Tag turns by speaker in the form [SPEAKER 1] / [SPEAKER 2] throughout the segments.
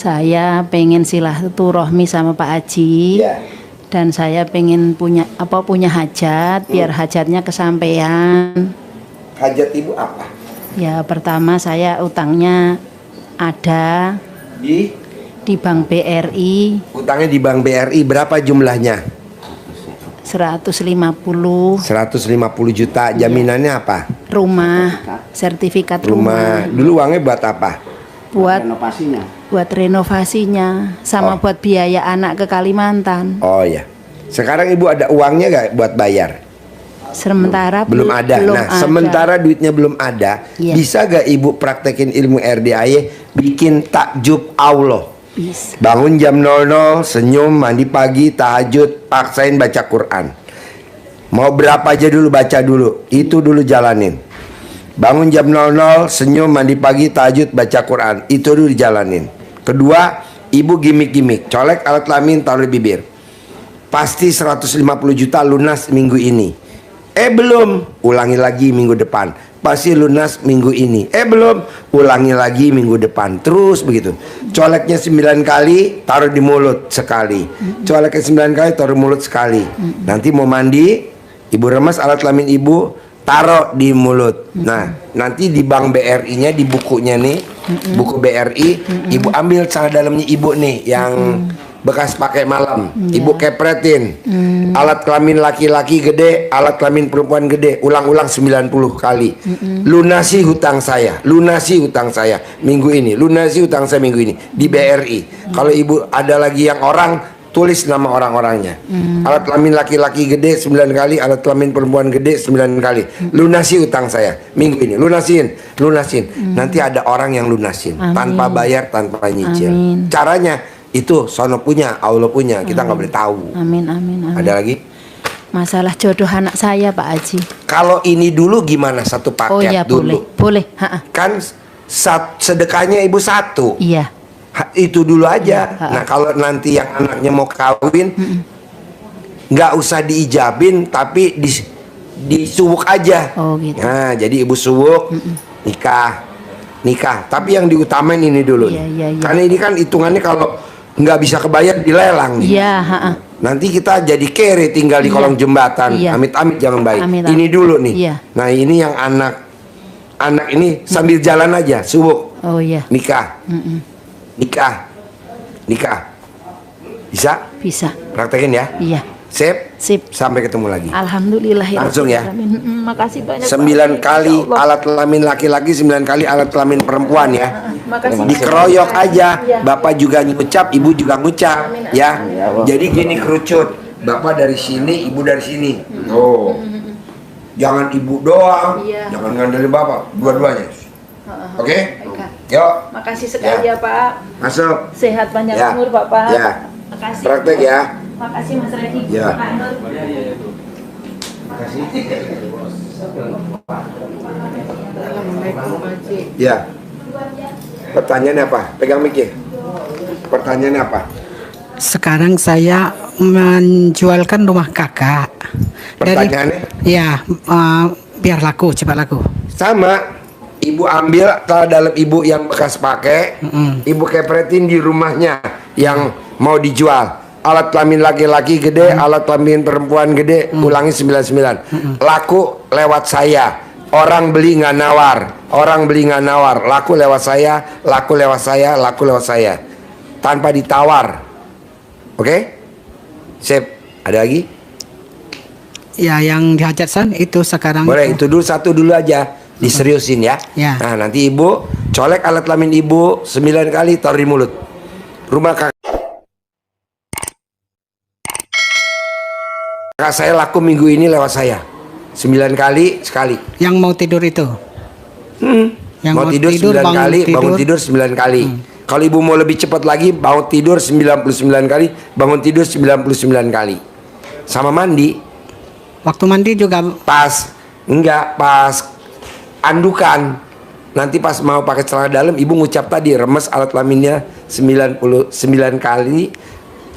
[SPEAKER 1] Saya pengen silaturahmi sama Pak Haji.
[SPEAKER 2] Ya.
[SPEAKER 1] Dan saya pengen punya hajat biar hajatnya kesampaian.
[SPEAKER 2] Hajat ibu apa?
[SPEAKER 1] Ya, pertama saya utangnya ada di Bank BRI.
[SPEAKER 2] Utangnya di Bank BRI berapa jumlahnya?
[SPEAKER 1] 150
[SPEAKER 2] juta. Jaminannya apa?
[SPEAKER 1] Rumah, sertifikat
[SPEAKER 2] Rumah. Dulu uangnya buat apa?
[SPEAKER 1] Buat renovasinya sama buat biaya anak ke Kalimantan.
[SPEAKER 2] Oh ya. Sekarang ibu ada uangnya gak buat bayar?
[SPEAKER 1] Sementara
[SPEAKER 2] belum ada. Sementara duitnya belum ada, bisa gak ibu praktekin ilmu RDAY, bikin takjub Allah?
[SPEAKER 1] Bisa.
[SPEAKER 2] Bangun jam 00, senyum, mandi pagi, tahajud, paksain baca Quran. Mau berapa aja dulu baca dulu, itu dulu jalanin. Bangun jam 00, senyum, mandi pagi, tahajud, baca Quran, itu dulu dijalanin. Kedua, ibu gimmick-gimmick, colek alat kelamin, taruh di bibir. Pasti 150 juta lunas minggu ini. Belum, ulangi lagi minggu depan. Pasti lunas minggu ini. Belum, ulangi lagi minggu depan. Terus begitu. Coleknya 9 kali, taruh di mulut sekali. Coleknya 9 kali, taruh di mulut sekali. Nanti mau mandi, ibu remas alat kelamin ibu, taruh di mulut. Nah, nanti di Bank BRI-nya, di bukunya nih, buku BRI, ibu ambil celana dalamnya ibu nih, yang bekas pakai malam, ibu kepretin. Alat kelamin laki-laki gede, alat kelamin perempuan gede, ulang-ulang 90 kali. Lunasi hutang saya, lunasi hutang saya minggu ini, lunasi hutang saya minggu ini di BRI. Kalau ibu ada lagi yang orang, tulis nama orang-orangnya. Alat kelamin laki-laki gede 9 kali, alat kelamin perempuan gede 9 kali. Lunasi utang saya minggu ini, lunasin. Nanti ada orang yang lunasin. Amin. Tanpa bayar, tanpa nyicil. Amin. Caranya itu sono punya, Allah punya, kita nggak boleh tahu.
[SPEAKER 1] Amin.
[SPEAKER 2] Ada lagi?
[SPEAKER 1] Masalah jodoh anak saya, Pak Haji.
[SPEAKER 2] Kalau ini dulu gimana, satu paket dulu?
[SPEAKER 1] Boleh.
[SPEAKER 2] Kan sedekahnya ibu satu.
[SPEAKER 1] Iya.
[SPEAKER 2] Itu dulu aja. Nah, kalau nanti yang anaknya mau kawin, nggak usah diijabin, tapi disuwuk aja.
[SPEAKER 1] Oh gitu.
[SPEAKER 2] Nah, jadi ibu suwuk, nikah. Tapi yang diutamain ini dulu.
[SPEAKER 1] Iya.
[SPEAKER 2] Karena ini kan hitungannya kalau nggak bisa kebayar dilelang nih.
[SPEAKER 1] Iya.
[SPEAKER 2] Nanti kita jadi kere tinggal di kolong jembatan. Amit-amit jangan baik. Ini dulu nih.
[SPEAKER 1] Iya.
[SPEAKER 2] Nah, ini yang anak ini sambil jalan aja, suwuk.
[SPEAKER 1] Oh iya.
[SPEAKER 2] Nikah. Bisa? Praktekin ya?
[SPEAKER 1] Iya.
[SPEAKER 2] Sip. Sampai ketemu lagi.
[SPEAKER 1] Alhamdulillah ya.
[SPEAKER 2] Langsung ya.
[SPEAKER 1] Makasih banyak.
[SPEAKER 2] 9 kali alat kelamin laki-laki, 9 kali alat kelamin perempuan ya. Dikeroyok aja. Bapak juga ngucap, ibu juga ngucap ya. Jadi gini kerucut. Bapak dari sini, ibu dari sini. Oh. Jangan ibu doang. Jangan ngandelin bapak, dua-duanya. Oke? Yuk.
[SPEAKER 1] Makasih sekali ya Pak.
[SPEAKER 2] Masuk.
[SPEAKER 1] Sehat panjang umur Bapak.
[SPEAKER 2] Ya.
[SPEAKER 1] Makasih.
[SPEAKER 2] Praktek ya.
[SPEAKER 1] Makasih Mas Redi.
[SPEAKER 2] Ya.
[SPEAKER 1] Pak Nur.
[SPEAKER 2] Makasih.
[SPEAKER 3] Assalamualaikum Pak Haji.
[SPEAKER 2] Ya. Pertanyaannya apa? Pegang mic ya. Pertanyaannya apa?
[SPEAKER 3] Sekarang saya menjualkan rumah kakak.
[SPEAKER 2] Pertanyaannya?
[SPEAKER 3] Biar laku, cepat laku.
[SPEAKER 2] Sama. Ibu ambil celana dalam ibu yang bekas pakai, ibu kepretin di rumahnya yang mau dijual. Alat kelamin laki-laki gede, alat kelamin perempuan gede, ulangi 99. Laku lewat saya. Orang beli nggak nawar. Laku lewat saya. Tanpa ditawar. Oke? Sip. Ada lagi?
[SPEAKER 3] Ya, yang dihajatkan itu sekarang.
[SPEAKER 2] Boleh, itu dulu satu dulu aja. Diseriusin ya. Nah, nanti ibu colek alat kelamin ibu 9 kali, taruh di mulut. Rumah kakak saya laku minggu ini lewat saya 9 kali sekali.
[SPEAKER 3] Yang mau tidur itu? Yang
[SPEAKER 2] mau tidur 9 kali, bangun tidur 9 kali. Kalau ibu mau lebih cepat lagi, bangun tidur 99 kali, bangun tidur 99 kali. Sama mandi.
[SPEAKER 3] Waktu mandi juga
[SPEAKER 2] pas andukan. Nanti pas mau pakai celana dalam, ibu ngucap tadi remes alat kelaminnya 99 kali,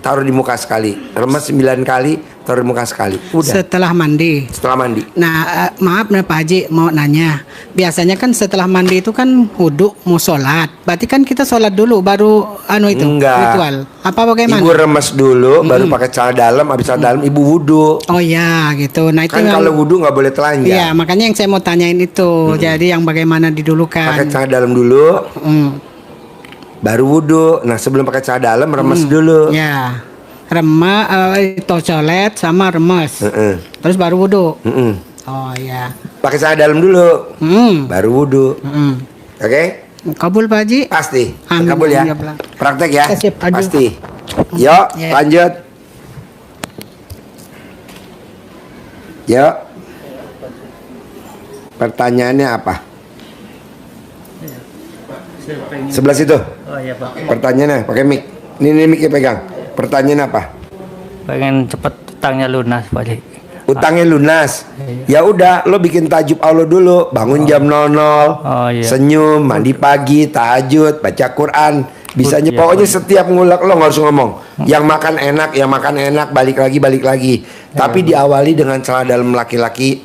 [SPEAKER 2] taruh di muka sekali. Remes 9 kali, taruh di muka sekali. Udah.
[SPEAKER 3] Setelah mandi.
[SPEAKER 2] Setelah mandi.
[SPEAKER 3] Nah, maaf nih Pak Haji, mau nanya. Biasanya kan setelah mandi itu kan wudhu mau sholat. Berarti kan kita sholat dulu baru itu
[SPEAKER 2] Enggak.
[SPEAKER 3] ritual. Apa bagaimana?
[SPEAKER 2] Ibu remes dulu, baru pakai celana dalam. Habis celana dalam ibu wudhu.
[SPEAKER 3] Oh ya, gitu. Nah itu
[SPEAKER 2] Kan
[SPEAKER 3] yang-
[SPEAKER 2] kalau wudhu nggak boleh telanjang.
[SPEAKER 3] Iya, makanya yang saya mau tanyain itu. Jadi yang bagaimana
[SPEAKER 2] Pakai
[SPEAKER 3] didulukan?
[SPEAKER 2] celana dalam dulu,
[SPEAKER 3] Hmm.
[SPEAKER 2] baru wudhu. Nah sebelum pakai celana dalam remes dulu.
[SPEAKER 3] Ya, itu colet sama remes.
[SPEAKER 2] Heeh.
[SPEAKER 3] Terus baru wudhu.
[SPEAKER 2] Heeh.
[SPEAKER 3] Oh ya.
[SPEAKER 2] Pakai celana dalam dulu, baru wudhu. Oke?
[SPEAKER 3] Kabul Pak Haji.
[SPEAKER 2] Pasti.
[SPEAKER 3] Amin.
[SPEAKER 2] Kabul ya.
[SPEAKER 3] Ya, Allah.
[SPEAKER 2] Praktek ya.
[SPEAKER 3] Sip, aduh.
[SPEAKER 2] Pasti. Yuk,
[SPEAKER 3] Ya.
[SPEAKER 2] lanjut. Yuk. Pertanyaannya apa? Sebelah situ.
[SPEAKER 4] Oh iya Pak,
[SPEAKER 2] Pertanyaannya pakai mic. Ini mic pegang. Pertanyaannya apa?
[SPEAKER 4] pengen cepet utangnya lunas Pak Haji.
[SPEAKER 2] Utangnya lunas. Ya udah, lo bikin tajub Allah dulu. Bangun jam 00.
[SPEAKER 4] Oh, iya.
[SPEAKER 2] Senyum, mandi pagi, tahajud, baca Quran. Bisanya
[SPEAKER 4] Iya,
[SPEAKER 2] pokoknya setiap ngulak lo nggak harus ngomong. Yang makan enak, balik lagi. Tapi diawali dengan celana dalam laki-laki,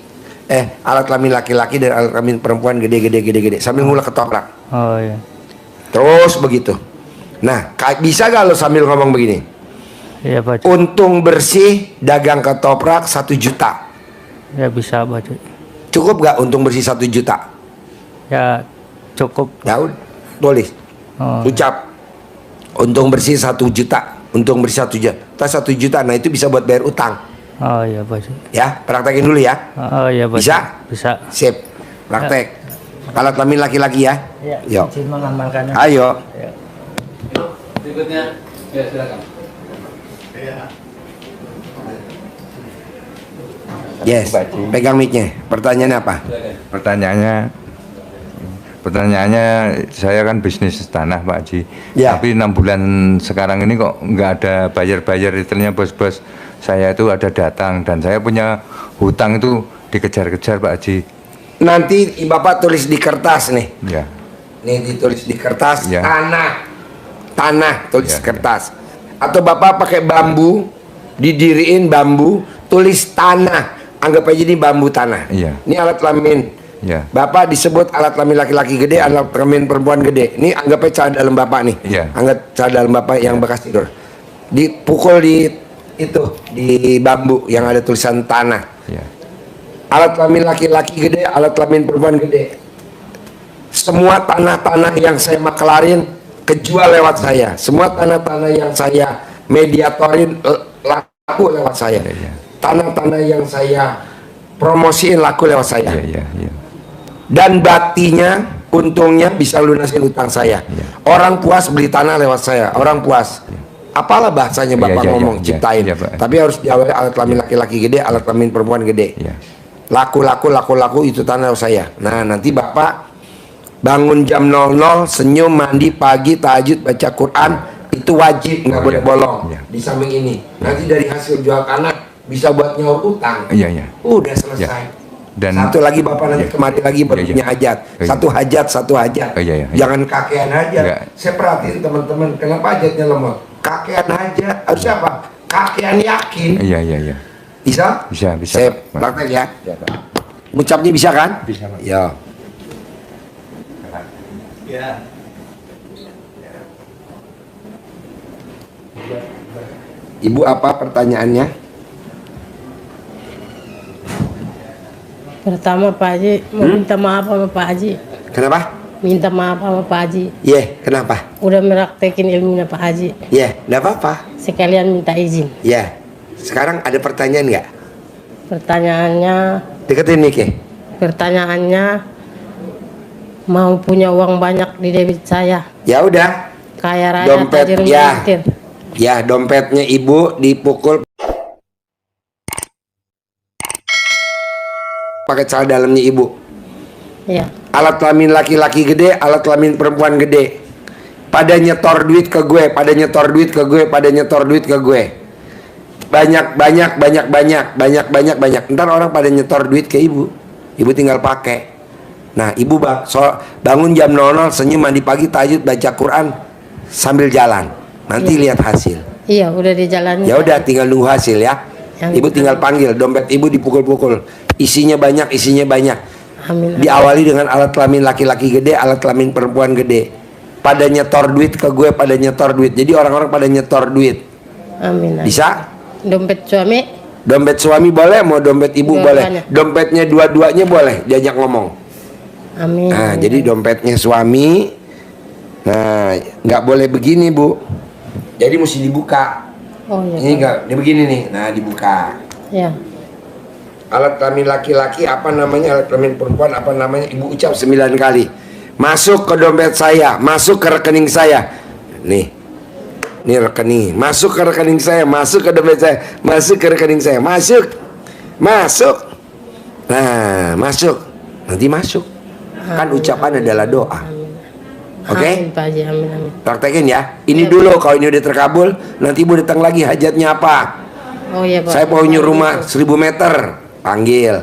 [SPEAKER 2] alat kelamin laki-laki dan alat kelamin perempuan gede. Sambil ngulak ketoprak.
[SPEAKER 4] Oh iya,
[SPEAKER 2] Terus begitu. Nah, bisa gak lo sambil ngomong begini?
[SPEAKER 4] iya Pak Haji.
[SPEAKER 2] Untung bersih dagang ketoprak 1 juta.
[SPEAKER 4] Ya bisa Pak Haji.
[SPEAKER 2] Cukup gak untung bersih 1 juta?
[SPEAKER 4] Ya cukup.
[SPEAKER 2] Ya udah, tulis.
[SPEAKER 4] Oh,
[SPEAKER 2] Ucap. Untung bersih 1 juta. Untung bersih 1 juta. Tas 1 juta. Nah itu bisa buat bayar utang.
[SPEAKER 4] oh iya Pak Haji.
[SPEAKER 2] Ya, praktekin dulu ya.
[SPEAKER 4] Oh iya Pak Haji.
[SPEAKER 2] Bisa?
[SPEAKER 4] Bisa.
[SPEAKER 2] Sip. Praktek. Alat kelamin laki-laki ya.
[SPEAKER 4] Iya.
[SPEAKER 2] Yuk.
[SPEAKER 4] Izin mengamalkannya.
[SPEAKER 2] Ayo.
[SPEAKER 4] Ya.
[SPEAKER 5] Berikutnya, ya silakan.
[SPEAKER 2] Yes. Pegang mic-nya. Pertanyaannya apa?
[SPEAKER 6] Pertanyaannya saya kan bisnis tanah Pak Haji.
[SPEAKER 2] Ya.
[SPEAKER 6] Tapi 6 bulan sekarang ini kok nggak ada bayar returnnya bos-bos. Saya itu ada datang dan saya punya hutang itu dikejar-kejar Pak Haji.
[SPEAKER 2] Nanti Bapak tulis di kertas nih.
[SPEAKER 6] Ya.
[SPEAKER 2] Nih ditulis di kertas.
[SPEAKER 6] Ya.
[SPEAKER 2] Tanah tulis
[SPEAKER 6] Ya,
[SPEAKER 2] kertas. Atau Bapak pakai bambu, didiriin bambu, tulis tanah. Anggap aja ini bambu tanah.
[SPEAKER 6] Iya.
[SPEAKER 2] Ini alat kelamin.
[SPEAKER 6] Ya.
[SPEAKER 2] Bapak disebut alat kelamin laki-laki gede, alat kelamin perempuan gede. Ini anggap aja celana dalam Bapak nih.
[SPEAKER 6] Iya.
[SPEAKER 2] Anggap celana dalam Bapak yang bekas tidur. Dipukul di bambu yang ada tulisan tanah.
[SPEAKER 6] Ya.
[SPEAKER 2] Alat kelamin laki-laki gede, alat kelamin perempuan gede. Semua tanah-tanah yang saya maklarin kejual lewat saya. Semua tanah-tanah yang saya mediatorin laku lewat saya.
[SPEAKER 6] Ya.
[SPEAKER 2] Tanah-tanah yang saya promosiin laku lewat saya.
[SPEAKER 6] Ya.
[SPEAKER 2] Dan batinya, untungnya bisa lunasin utang saya.
[SPEAKER 6] Ya.
[SPEAKER 2] Orang puas beli tanah lewat saya. Orang puas. Apalah bahasanya Bapak
[SPEAKER 6] Ya,
[SPEAKER 2] ngomong,
[SPEAKER 6] ya,
[SPEAKER 2] ciptain.
[SPEAKER 6] ya, Pak.
[SPEAKER 2] Tapi harus diawali alat kelamin laki-laki gede, alat kelamin perempuan gede.
[SPEAKER 6] Ya.
[SPEAKER 2] Laku itu tanah saya. Nah nanti Bapak bangun jam 00, senyum, mandi pagi, tahajud, baca Quran, itu wajib, nggak
[SPEAKER 6] Oh,
[SPEAKER 2] boleh
[SPEAKER 6] iya.
[SPEAKER 2] bolong.
[SPEAKER 6] Iya.
[SPEAKER 2] Di samping ini nanti dari hasil jual tanah bisa buat nyaur utang.
[SPEAKER 6] Iya.
[SPEAKER 2] Udah selesai.
[SPEAKER 6] Ya. Dan
[SPEAKER 2] Satu lagi Bapak nanti
[SPEAKER 6] Iya.
[SPEAKER 2] kemari lagi baru
[SPEAKER 6] Iya, iya.
[SPEAKER 2] punya hajat.
[SPEAKER 6] Iya.
[SPEAKER 2] Satu hajat.
[SPEAKER 6] Oh, iya.
[SPEAKER 2] Jangan kakean hajat.
[SPEAKER 6] Iya.
[SPEAKER 2] Saya perhatiin teman-teman, kenapa hajatnya lemot? Kakean hajat. Harusnya apa? Kakean yakin.
[SPEAKER 6] Iya.
[SPEAKER 2] Bisa?
[SPEAKER 6] Bisa.
[SPEAKER 2] Sip,
[SPEAKER 6] Pak.
[SPEAKER 2] praktek ya. Ngucapnya bisa kan?
[SPEAKER 6] Bisa, Pak.
[SPEAKER 2] Ya. Ibu apa pertanyaannya?
[SPEAKER 7] Pertama Pak Haji, mau minta maaf sama Pak Haji.
[SPEAKER 2] Kenapa?
[SPEAKER 7] Minta maaf sama Pak Haji.
[SPEAKER 2] Kenapa?
[SPEAKER 7] Udah meraktekin ilmunya Pak Haji.
[SPEAKER 2] Enggak apa-apa.
[SPEAKER 7] Sekalian minta izin.
[SPEAKER 2] Sekarang ada pertanyaan nggak?
[SPEAKER 7] Pertanyaannya,
[SPEAKER 2] Deketin mic ya.
[SPEAKER 7] pertanyaannya mau punya uang banyak di debit saya.
[SPEAKER 2] Ya udah.
[SPEAKER 7] Kaya raya
[SPEAKER 2] Dompet,
[SPEAKER 7] tajir
[SPEAKER 2] ya.
[SPEAKER 7] melintir.
[SPEAKER 2] Ya, dompetnya ibu dipukul pakai celana dalamnya ibu.
[SPEAKER 7] Ya.
[SPEAKER 2] Alat kelamin laki-laki gede, alat kelamin perempuan gede. Pada nyetor duit ke gue, pada nyetor duit ke gue, pada nyetor duit ke gue. Banyak. Ntar orang pada nyetor duit ke ibu. Ibu tinggal pakai. Nah, ibu bangun jam 00, senyum, mandi pagi, tahajud, baca Quran sambil jalan. Nanti lihat hasil.
[SPEAKER 7] Iya, udah dijalani.
[SPEAKER 2] Ya udah, tinggal nunggu hasil ya. Ibu tinggal panggil, dompet ibu dipukul-pukul. Isinya banyak, isinya banyak.
[SPEAKER 7] Amin.
[SPEAKER 2] Diawali dengan alat kelamin laki-laki gede, alat kelamin perempuan gede. Pada nyetor duit ke gue, pada nyetor duit. Jadi orang-orang pada nyetor duit.
[SPEAKER 7] Amin.
[SPEAKER 2] Bisa?
[SPEAKER 7] Dompet suami?
[SPEAKER 2] Dompet suami boleh, mau dompet ibu
[SPEAKER 7] Dua-duanya.
[SPEAKER 2] boleh. Dompetnya dua-duanya boleh, diajak ngomong.
[SPEAKER 7] Amin.
[SPEAKER 2] Nah, jadi dompetnya suami, nah nggak boleh begini bu. Jadi mesti dibuka.
[SPEAKER 7] Oh iya.
[SPEAKER 2] Ini nggak, dia begini nih. Nah dibuka.
[SPEAKER 7] Ya.
[SPEAKER 2] Alat kelamin laki-laki apa namanya, alat kelamin perempuan apa namanya, ibu ucap 9 kali. Masuk ke dompet saya, masuk ke rekening saya. Nih rekening. Masuk ke rekening saya, masuk ke dompet saya, masuk ke rekening saya, masuk. Nah, masuk. Nanti masuk. Kan ucapan adalah doa. Oke?
[SPEAKER 7] Amin, Pak Haji. Amin, amin.
[SPEAKER 2] Praktekin ya. Ini dulu, kalau ini udah terkabul, nanti ibu datang lagi, hajatnya apa?
[SPEAKER 7] Oh iya, Pak.
[SPEAKER 2] Saya mau punya rumah 1000 meter, panggil.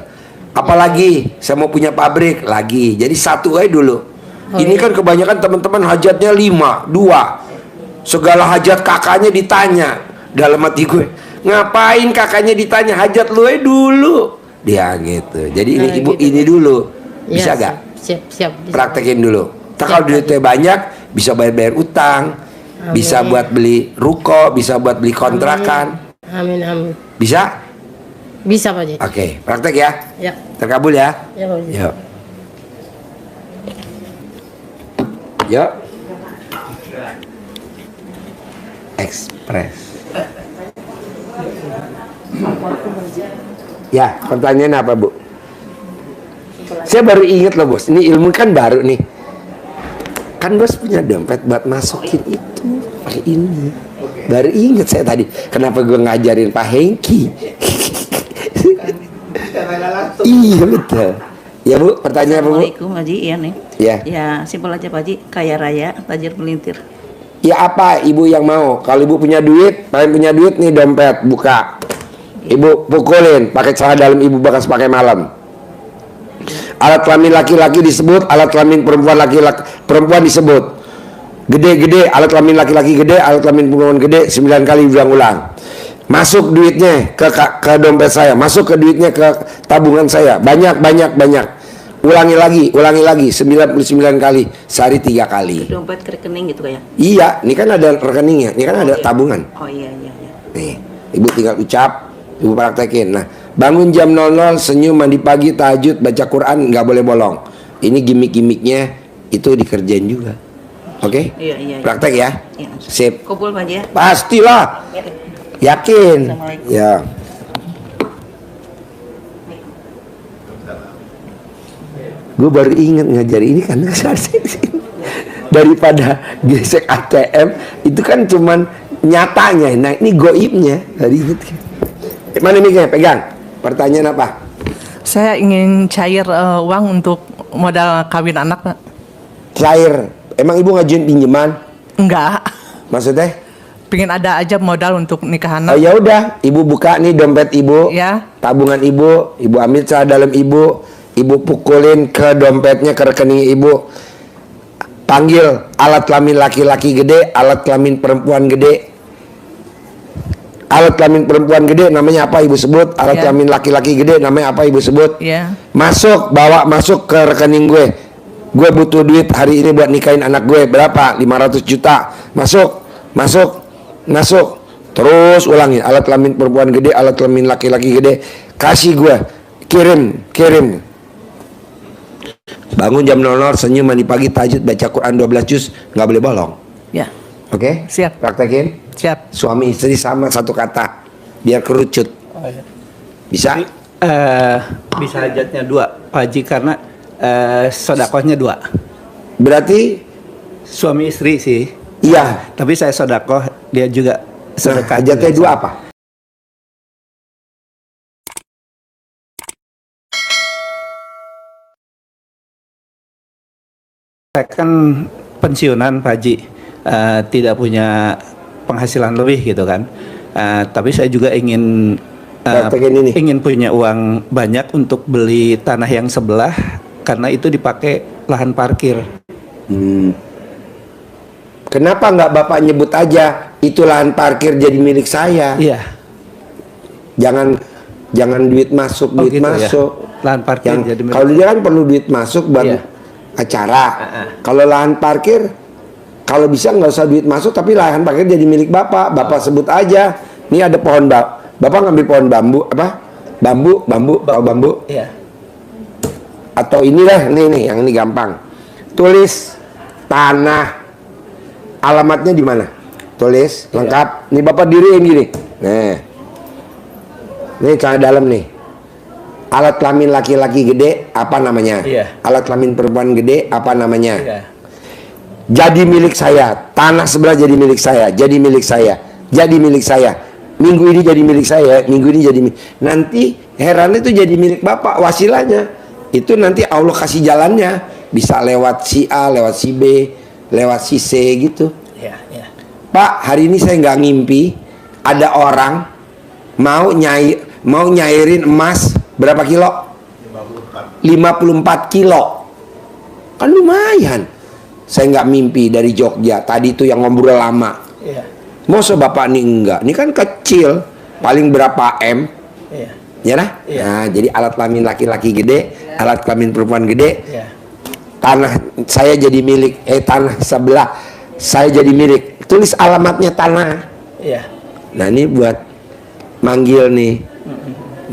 [SPEAKER 2] Apalagi saya mau punya pabrik lagi. Jadi satu aja dulu. Ini kan kebanyakan teman-teman hajatnya 5, 2. Segala hajat kakaknya ditanya. Dalam hati gue, ngapain kakaknya ditanya, hajat lu aja dulu. Dia gitu. Jadi ini ibu
[SPEAKER 7] gitu.
[SPEAKER 2] ini dulu. Bisa
[SPEAKER 7] Ya,
[SPEAKER 2] gak?
[SPEAKER 7] Siap. Bisa.
[SPEAKER 2] Praktekin dulu. Kalau duitnya banyak, bisa bayar utang, bisa buat beli ruko, bisa buat beli kontrakan.
[SPEAKER 7] Amin, amin.
[SPEAKER 2] Bisa?
[SPEAKER 7] Bisa, Pak Haji.
[SPEAKER 2] Oke, praktek ya.
[SPEAKER 7] Ya.
[SPEAKER 2] Terkabul ya.
[SPEAKER 7] Ya, Pak Haji.
[SPEAKER 2] Yuk. Yuk. Ekspres. Ya, pertanyaan apa, Bu? Saya baru ingat loh, Bos. Ini ilmu kan baru nih. Kan Bos punya dompet buat masukin itu pakai ini. Baru ingat saya tadi. Kenapa gue ngajarin Pak Hengki? Iya betul. Ya Bu, pertanyaan apa Bu?
[SPEAKER 1] Assalamualaikum Haji, iya nih.
[SPEAKER 2] Ya.
[SPEAKER 1] Ya simpel aja Pak Haji, kaya raya, tajir melintir.
[SPEAKER 2] Ya apa ibu yang mau? Kalau ibu punya duit, kalian punya duit nih dompet, buka. Ibu pukulin, pakai celana dalam ibu bekas pakai malam. Alat kelamin laki-laki disebut, alat kelamin perempuan laki-laki perempuan disebut. Gede-gede, alat kelamin laki-laki gede, alat kelamin perempuan gede, 9 kali ulang-ulang. Masuk duitnya ke dompet saya, masuk ke duitnya ke tabungan saya. Banyak. Ulangi lagi 99 kali, sehari 3 kali.
[SPEAKER 1] Dompet ke rekening gitu kayak.
[SPEAKER 2] Iya, ini kan ada rekeningnya, ini kan ada tabungan.
[SPEAKER 1] Oh iya.
[SPEAKER 2] Nih, ibu tinggal ucap, ibu praktekin. Nah, bangun jam 00, senyum, mandi pagi, tahajud, baca Quran, nggak boleh bolong. Ini gimmick-gimmicknya itu dikerjain juga. Oke?
[SPEAKER 1] Iya.
[SPEAKER 2] Praktek ya.
[SPEAKER 1] Iya.
[SPEAKER 2] Sip.
[SPEAKER 1] Kumpul Pak Haji ya.
[SPEAKER 2] Pastilah. Yakin.
[SPEAKER 1] Assalamualaikum.
[SPEAKER 2] Ya. Gue baru ingat ngajar ini karena daripada gesek ATM itu kan cuman nyatanya. Nah ini goibnya. Hari ingat. Mana miknya? Pegang. Pertanyaan apa?
[SPEAKER 8] Saya ingin cair uang untuk modal kawin anak, Pak.
[SPEAKER 2] Cair. Emang ibu ngajuin pinjaman?
[SPEAKER 8] Enggak.
[SPEAKER 2] Maksudnya?
[SPEAKER 8] Pengen ada aja modal untuk nikah
[SPEAKER 2] Oh
[SPEAKER 8] anak.
[SPEAKER 2] ya udah, ibu buka nih dompet ibu,
[SPEAKER 8] Ya.
[SPEAKER 2] tabungan ibu ambil celana dalam ibu pukulin ke dompetnya ke rekening ibu. Panggil alat kelamin laki-laki gede, alat kelamin perempuan gede. Alat kelamin perempuan gede namanya apa ibu sebut, alat
[SPEAKER 8] Ya.
[SPEAKER 2] kelamin laki-laki gede namanya apa ibu sebut.
[SPEAKER 8] Ya.
[SPEAKER 2] Bawa masuk ke rekening gue. Gue butuh duit hari ini buat nikahin anak gue, berapa? 500 juta. Masuk. Terus ulangi, alat kelamin perempuan gede, alat kelamin laki-laki gede. Kasih gue, kirim. Bangun jam 00, senyum, mandi pagi, tahajud, baca Quran 12 juz, nggak boleh bolong.
[SPEAKER 8] Ya.
[SPEAKER 2] Oke?
[SPEAKER 8] Siap.
[SPEAKER 2] Praktekin.
[SPEAKER 8] Siap.
[SPEAKER 2] Suami istri sama satu kata, biar kerucut. Bisa?
[SPEAKER 5] Bisa hajatnya 2 Pak Haji karena sodakohnya 2.
[SPEAKER 2] Berarti
[SPEAKER 5] Suami istri sih.
[SPEAKER 2] iya.
[SPEAKER 5] Tapi saya sodakoh, dia juga
[SPEAKER 2] Nah,
[SPEAKER 5] sedekah.
[SPEAKER 2] hajatnya
[SPEAKER 5] juga.
[SPEAKER 2] 2 apa?
[SPEAKER 5] Saya kan pensiunan Pak Haji, tidak punya penghasilan lebih gitu kan. Tapi saya juga ingin
[SPEAKER 2] Praktekin ini.
[SPEAKER 5] ingin punya uang banyak untuk beli tanah yang sebelah karena itu dipakai lahan parkir.
[SPEAKER 2] Kenapa nggak Bapak nyebut aja Itu lahan parkir jadi milik saya.
[SPEAKER 5] Iya.
[SPEAKER 2] Jangan duit masuk,
[SPEAKER 5] Oh,
[SPEAKER 2] duit
[SPEAKER 5] gitu ya.
[SPEAKER 2] masuk.
[SPEAKER 5] Lahan parkir jadi milik.
[SPEAKER 2] Kalau dia kan perlu duit masuk buat
[SPEAKER 5] Iya.
[SPEAKER 2] acara. Kalau lahan parkir, kalau bisa nggak usah duit masuk, tapi lahan parkir jadi milik bapak. Bapak sebut aja. Ini ada pohon bapak ngambil pohon bambu apa? Bambu, tahu bambu?
[SPEAKER 5] Iya.
[SPEAKER 2] Atau inilah, nih, yang ini gampang. Tulis tanah. Alamatnya di mana? Tulis lengkap. Nih bapak diriin gini. Nah, ini celana dalam nih. Alat kelamin laki-laki gede apa namanya?
[SPEAKER 5] Iya.
[SPEAKER 2] Alat kelamin perempuan gede apa namanya?
[SPEAKER 5] Iya.
[SPEAKER 2] Jadi milik saya. Tanah sebelah jadi milik saya. Jadi milik saya. Jadi milik saya. Minggu ini jadi milik saya. Minggu ini jadi nanti herannya itu jadi milik bapak. Wasilanya itu nanti Allah kasih jalannya. Bisa lewat si A, lewat si B, lewat si C gitu.
[SPEAKER 5] Iya, iya.
[SPEAKER 2] Pak, hari ini saya nggak ngimpi ada orang mau nyairin emas berapa kilo? 54 kilo. Kan lumayan. Saya nggak mimpi dari Jogja. Tadi itu yang ngobrol lama.
[SPEAKER 5] Iya.
[SPEAKER 2] Masa bapak nih enggak? Ini kan kecil, paling berapa M?
[SPEAKER 5] Iya.
[SPEAKER 2] Ya dah?
[SPEAKER 5] Iya.
[SPEAKER 2] Nah, jadi alat kelamin laki-laki gede, alat kelamin perempuan gede.
[SPEAKER 5] Iya.
[SPEAKER 2] Tanah saya jadi milik, tanah sebelah saya jadi milik. Tulis alamatnya tanah.
[SPEAKER 5] Iya.
[SPEAKER 2] Nah, ini buat manggil nih.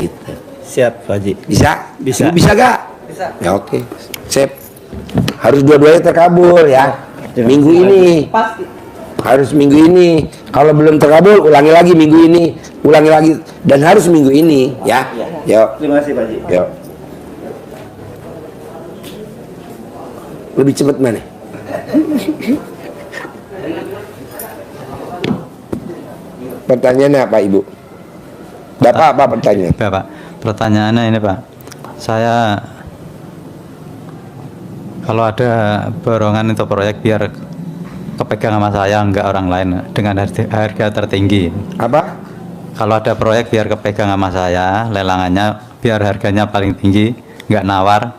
[SPEAKER 2] Gitu.
[SPEAKER 5] Siap, Pak Haji.
[SPEAKER 2] Bisa?
[SPEAKER 5] Bisa.
[SPEAKER 2] Ibu bisa gak? Bisa. Ya oke. Sip. Harus dua-duanya terkabul ya. Minggu ini.
[SPEAKER 3] Pasti.
[SPEAKER 2] Harus minggu ini. Kalau belum terkabul, ulangi lagi minggu ini. Ulangi lagi. Dan harus minggu ini ya. Yuk.
[SPEAKER 5] Terima kasih, Pak Haji.
[SPEAKER 2] Yuk. Lebih cepat mana? Pertanyaannya apa, Ibu? Bapak apa pertanyaan?
[SPEAKER 9] Bapak, pertanyaannya ini Pak, saya kalau ada borongan itu proyek biar kepegang sama saya, enggak orang lain dengan harga tertinggi.
[SPEAKER 2] Apa?
[SPEAKER 9] Kalau ada proyek biar kepegang sama saya, lelangannya biar harganya paling tinggi, enggak nawar,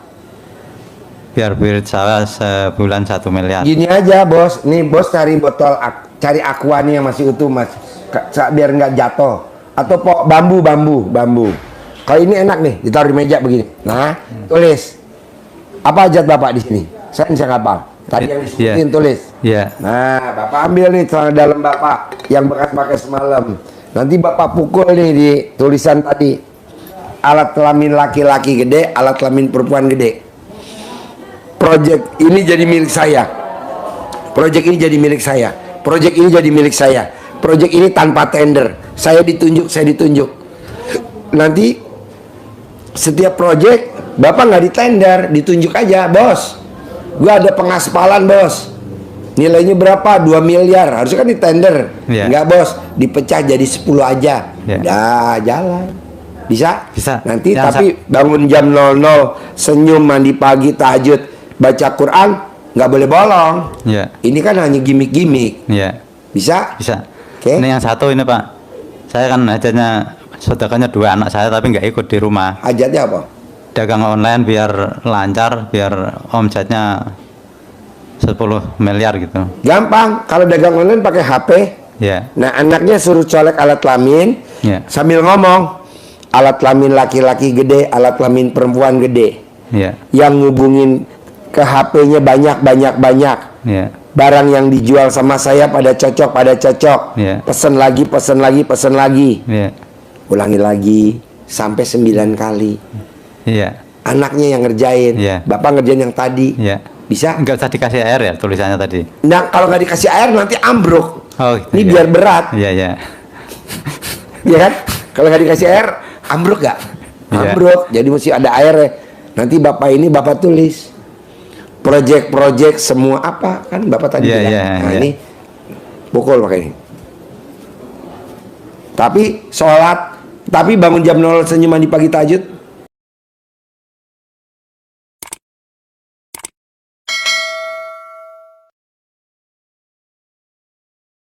[SPEAKER 9] biar duit saya sebulan 1 miliar.
[SPEAKER 2] Gini aja bos, nih bos cari botol, cari aqua nih yang masih utuh mas, biar nggak jatuh. Atau bambu. Kalau ini enak nih, ditaruh di meja begini. Nah, tulis apa hajat bapak di sini? Saya bisa ngapal. Tadi yang disebutin tulis.
[SPEAKER 9] Iya.
[SPEAKER 2] Nah, bapak ambil nih celana dalam bapak yang bekas pakai semalam. Nanti bapak pukul nih di tulisan tadi. Alat kelamin laki-laki gede, alat kelamin perempuan gede. Proyek ini jadi milik saya. Proyek ini jadi milik saya. Proyek ini jadi milik saya. Proyek ini tanpa tender. Saya ditunjuk. Nanti setiap proyek bapak nggak ditender, ditunjuk aja, bos. Gua ada pengaspalan, bos. Nilainya berapa? 2 miliar. Harusnya kan ditender.
[SPEAKER 9] Iya.
[SPEAKER 2] Enggak, bos. Dipecah jadi 10 aja.
[SPEAKER 9] Iya.
[SPEAKER 2] Dah jalan. Bisa?
[SPEAKER 9] Bisa.
[SPEAKER 2] Nanti
[SPEAKER 9] Yang
[SPEAKER 2] tapi bangun jam 00, senyum, mandi pagi, tahajud, baca Quran, nggak boleh bolong.
[SPEAKER 9] Iya.
[SPEAKER 2] Ini kan hanya gimmick-gimmick.
[SPEAKER 9] Iya.
[SPEAKER 2] Bisa?
[SPEAKER 9] Bisa.
[SPEAKER 2] Oke.
[SPEAKER 9] Ini yang satu ini Pak, saya kan hajatnya sedekahnya 2 anak saya tapi nggak ikut di rumah.
[SPEAKER 2] Hajatnya apa?
[SPEAKER 9] Dagang online biar lancar, biar omsetnya 10 miliar gitu.
[SPEAKER 2] Gampang. Kalau dagang online pakai HP.
[SPEAKER 9] Ya.
[SPEAKER 2] Nah, anaknya suruh colek alat kelamin
[SPEAKER 9] Ya.
[SPEAKER 2] sambil ngomong. Alat kelamin laki-laki gede, alat kelamin perempuan gede.
[SPEAKER 9] Ya.
[SPEAKER 2] Yang ngubungin ke HP-nya banyak.
[SPEAKER 9] Ya.
[SPEAKER 2] Barang yang dijual sama saya pada cocok.
[SPEAKER 9] Iya.
[SPEAKER 2] Pesen lagi.
[SPEAKER 9] Ya.
[SPEAKER 2] Ulangi lagi sampai 9 kali.
[SPEAKER 9] Iya.
[SPEAKER 2] Anaknya yang ngerjain,
[SPEAKER 9] Iya.
[SPEAKER 2] bapak ngerjain yang tadi.
[SPEAKER 9] Iya.
[SPEAKER 2] Bisa?
[SPEAKER 9] Enggak usah dikasih air ya tulisannya tadi.
[SPEAKER 2] Nah, kalau nggak dikasih air nanti ambruk.
[SPEAKER 9] Oh, gitu,
[SPEAKER 2] Ini
[SPEAKER 9] ya.
[SPEAKER 2] biar berat,
[SPEAKER 9] Iya, iya.
[SPEAKER 2] ya kan? Kalau nggak dikasih air, ambruk nggak?
[SPEAKER 9] Iya.
[SPEAKER 2] Ambruk. Jadi mesti ada airnya. Nanti bapak tulis project semua apa kan bapak tadi
[SPEAKER 9] Iya,
[SPEAKER 2] bilang.
[SPEAKER 9] iya,
[SPEAKER 2] Nah,
[SPEAKER 9] iya.
[SPEAKER 2] ini pukul pakai ini. Tapi sholat, tapi bangun jam 00 senyum mandi pagi tahajud.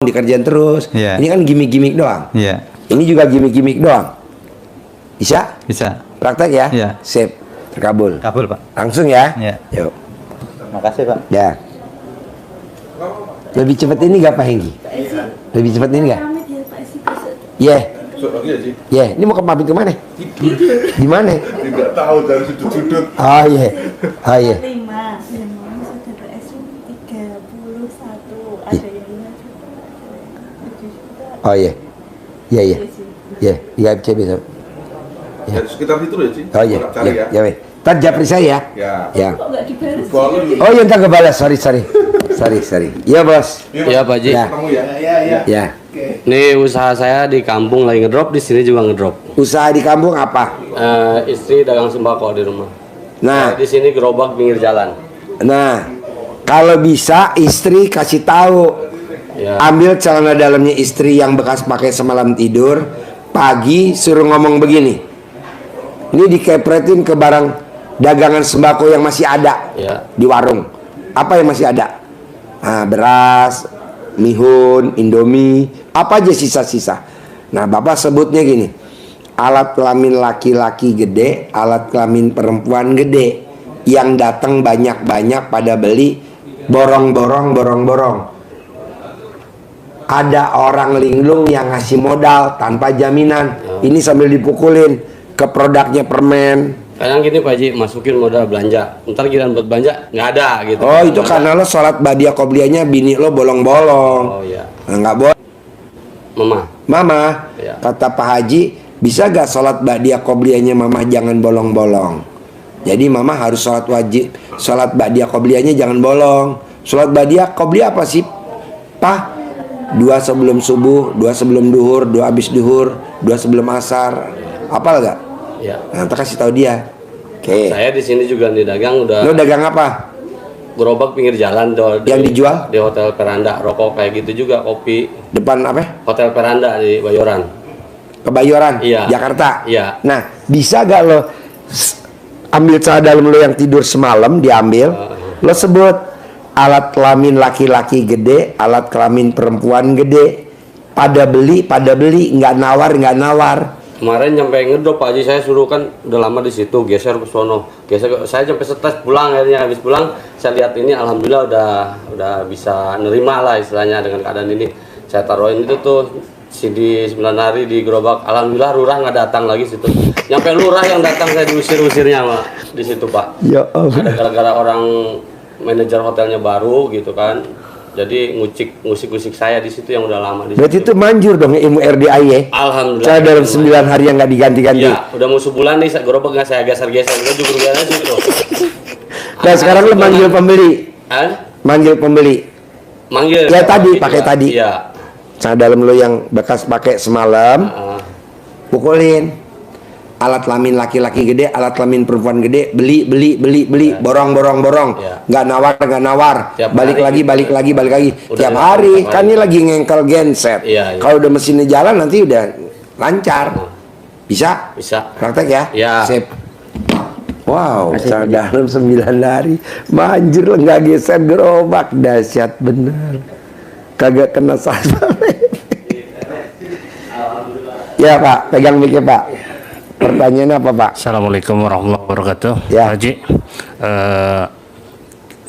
[SPEAKER 2] Dikerjain terus.
[SPEAKER 9] Iya.
[SPEAKER 2] Ini kan gimmick-gimmick doang.
[SPEAKER 9] Iya.
[SPEAKER 2] Ini juga gimmick-gimmick doang. Bisa?
[SPEAKER 9] Bisa.
[SPEAKER 2] Praktek ya?
[SPEAKER 9] Iya.
[SPEAKER 2] Sip. Terkabul.
[SPEAKER 9] Kabul, Pak.
[SPEAKER 2] Langsung ya?
[SPEAKER 9] Iya.
[SPEAKER 2] Yuk.
[SPEAKER 9] Makasih, Pak.
[SPEAKER 2] Ya. Lebih cepat ini gak Pak Hengki? Lebih cepat ini gak? Iya. Iya, ini mau ke pamit kemana? Di mana?
[SPEAKER 10] Tidak tahu dari sudut-sudut.
[SPEAKER 2] Oh iya. Oh iya.
[SPEAKER 11] 5 saudara S 31 ada yang 5
[SPEAKER 2] Oh iya. Iya iya. Iya, iya bisa bisa.
[SPEAKER 10] Ya, sekitar itu ya, Ci.
[SPEAKER 2] Oh iya.
[SPEAKER 10] Cari
[SPEAKER 2] Iya,
[SPEAKER 10] ya.
[SPEAKER 2] ya. Ntar japri saya
[SPEAKER 10] Ya.
[SPEAKER 2] ya.
[SPEAKER 11] kok nggak dibalas
[SPEAKER 2] Oh iya, ntar kebalas. Sorry. Iya bos.
[SPEAKER 12] Iya Pak Ji.
[SPEAKER 2] Ya.
[SPEAKER 10] Ketemu ya.
[SPEAKER 2] Ya.
[SPEAKER 12] Ini usaha saya di kampung lagi ngedrop, di sini juga ngedrop.
[SPEAKER 2] Usaha di kampung apa?
[SPEAKER 12] Istri dagang sembako di rumah.
[SPEAKER 2] Nah,
[SPEAKER 12] Di sini gerobak pinggir jalan.
[SPEAKER 2] nah, kalau bisa istri kasih tahu.
[SPEAKER 12] Ya.
[SPEAKER 2] Ambil celana dalamnya istri yang bekas pakai semalam tidur, pagi suruh ngomong begini. Ini dikepretin ke barang dagangan sembako yang masih ada
[SPEAKER 12] Ya.
[SPEAKER 2] di warung. Apa yang masih ada? Nah, beras, mihun, indomie, apa aja sisa-sisa. Nah, Bapak sebutnya gini. Alat kelamin laki-laki gede, alat kelamin perempuan gede. Yang datang banyak-banyak pada beli borong-borong. Ada orang linglung yang ngasih modal tanpa jaminan. Ini sambil dipukulin ke produknya permen.
[SPEAKER 12] Kadang gini Pak Ji, masukin modal belanja. Ntar giliran buat belanja nggak ada gitu.
[SPEAKER 2] Oh itu karena lo sholat badiah qobliyahnya bini lo bolong-bolong.
[SPEAKER 12] Oh iya.
[SPEAKER 2] Nah, nggak boleh. Mama,
[SPEAKER 12] Ya.
[SPEAKER 2] kata Pak Haji, bisa gak sholat badiah qobliyahnya mama jangan bolong-bolong. Jadi mama harus sholat wajib, sholat badiah qobliyahnya jangan bolong. Sholat badiah qobliyah apa sih, Pak? 2 sebelum subuh, 2 sebelum duhur, 2 habis duhur, 2 sebelum asar. Apal gak?
[SPEAKER 12] Ya.
[SPEAKER 2] Nah, ntar kasih tahu dia. Oke.
[SPEAKER 12] Saya di sini juga di dagang udah.
[SPEAKER 2] Lo dagang apa?
[SPEAKER 12] Gerobak pinggir jalan tuh.
[SPEAKER 2] Yang dijual?
[SPEAKER 12] Di Hotel Peranda, rokok kayak gitu juga, kopi.
[SPEAKER 2] Depan apa?
[SPEAKER 12] Hotel Peranda di Bayoran.
[SPEAKER 2] Kebayoran,
[SPEAKER 12] Iya.
[SPEAKER 2] Jakarta.
[SPEAKER 12] Iya.
[SPEAKER 2] Nah, bisa gak lo ambil celana dalam lo yang tidur semalam diambil, lo sebut alat kelamin laki-laki gede, alat kelamin perempuan gede, pada beli, nggak nawar.
[SPEAKER 12] Kemarin nyampe ngedrop Pak Haji, saya suruh kan udah lama di situ, geser ke sono. Saya sampai setes pulang, akhirnya habis pulang saya lihat ini alhamdulillah udah bisa nerima lah istilahnya dengan keadaan ini. Saya taruhin itu tuh CD 9 hari di gerobak. Alhamdulillah lurah nggak datang lagi situ. Nyampe lurah yang datang saya diusir-usirnya Pak di situ Pak.
[SPEAKER 2] Ya Allah.
[SPEAKER 12] Ada gara-gara orang manajer hotelnya baru gitu kan. Jadi ngusik saya di situ yang udah lama di situ.
[SPEAKER 2] Berarti itu manjur dong ilmu RDI ya?
[SPEAKER 12] Alhamdulillah.
[SPEAKER 2] Celana dalam 9 hari yang nggak diganti-ganti.
[SPEAKER 12] Ya, udah mau sebulan nih gerobak nggak saya geser-geser, udah juga aja gitu.
[SPEAKER 2] Nah sekarang lo manggil pembeli. Manggil pembeli.
[SPEAKER 12] Manggil.
[SPEAKER 2] Ya tadi,
[SPEAKER 12] gitu,
[SPEAKER 2] pakai
[SPEAKER 12] Pak.
[SPEAKER 2] tadi.
[SPEAKER 12] Iya.
[SPEAKER 2] Celana dalam lo yang bekas pakai semalam, pukulin. Alat kelamin laki-laki gede, alat kelamin perempuan gede, beli, borong, nggak nawar,
[SPEAKER 12] Tiap
[SPEAKER 2] balik
[SPEAKER 12] hari
[SPEAKER 2] lagi,
[SPEAKER 12] gitu. Udah
[SPEAKER 2] tiap hari,
[SPEAKER 12] tiap
[SPEAKER 2] kan
[SPEAKER 12] hari.
[SPEAKER 2] ini lagi ngengkel genset.
[SPEAKER 12] Iya.
[SPEAKER 2] Kalau udah mesinnya jalan nanti udah lancar, bisa?
[SPEAKER 12] Bisa.
[SPEAKER 2] Praktek ya?
[SPEAKER 12] Iya.
[SPEAKER 2] Sip. Wow, celana dalam 9 hari, manjur lo nggak geser gerobak, dahsyat bener, kagak kena sasaran. Ya Pak, pegang mic Pak. Pertanyaannya apa Pak?
[SPEAKER 13] Assalamualaikum warahmatullahi wabarakatuh.
[SPEAKER 2] Ya.
[SPEAKER 13] Pak Haji,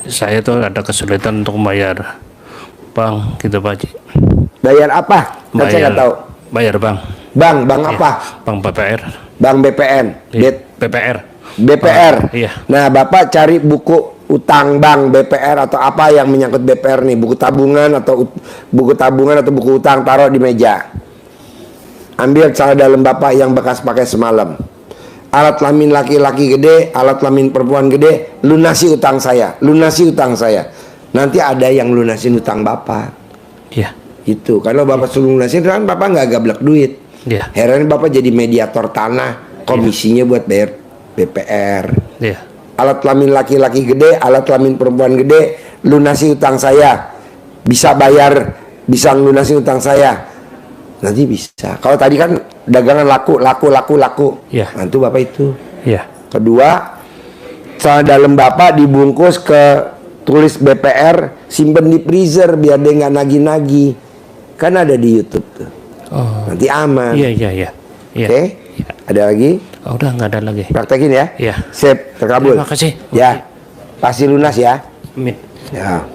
[SPEAKER 13] saya tuh ada kesulitan untuk membayar bank gitu Pak Haji.
[SPEAKER 2] Bayar apa? Kan saya nggak tahu.
[SPEAKER 13] Bayar bank.
[SPEAKER 2] Bank
[SPEAKER 13] Iya,
[SPEAKER 2] apa?
[SPEAKER 13] Bank BPR.
[SPEAKER 2] Bank BPN.
[SPEAKER 13] BPR.
[SPEAKER 2] BPR.
[SPEAKER 13] Iya.
[SPEAKER 2] Nah, Bapak cari buku utang bank BPR atau apa yang menyangkut BPR nih, buku tabungan atau buku utang, taruh di meja. Ambil celana dalam Bapak yang bekas pakai semalam. Alat kelamin laki-laki gede, alat kelamin perempuan gede, lunasi utang saya. Nanti ada yang lunasin utang Bapak.
[SPEAKER 13] Iya.
[SPEAKER 2] Itu. Kalau Bapak suruh lunasin kan Bapak nggak gablek duit.
[SPEAKER 13] Iya.
[SPEAKER 2] Heran Bapak jadi mediator tanah, komisinya buat bayar BPR.
[SPEAKER 13] Iya.
[SPEAKER 2] Alat kelamin laki-laki gede, alat kelamin perempuan gede, lunasi utang saya. Bisa bayar, bisa lunasi utang saya. Nanti bisa. Kalau tadi kan dagangan laku.
[SPEAKER 13] Iya.
[SPEAKER 2] Nah, itu Bapak itu.
[SPEAKER 13] Iya.
[SPEAKER 2] Kedua, celana dalam Bapak dibungkus ke tulis BPR, simpen di freezer biar dia nggak nagih-nagih. Kan ada di YouTube tuh.
[SPEAKER 13] Oh.
[SPEAKER 2] Nanti aman.
[SPEAKER 13] Iya.
[SPEAKER 2] Oke? Ada lagi?
[SPEAKER 13] Oh, udah nggak ada lagi.
[SPEAKER 2] Praktekin ya.
[SPEAKER 13] Iya.
[SPEAKER 2] Sip, terkabul.
[SPEAKER 13] Terima kasih.
[SPEAKER 2] Ya. Pasti lunas ya.
[SPEAKER 13] Amin.
[SPEAKER 2] Ya.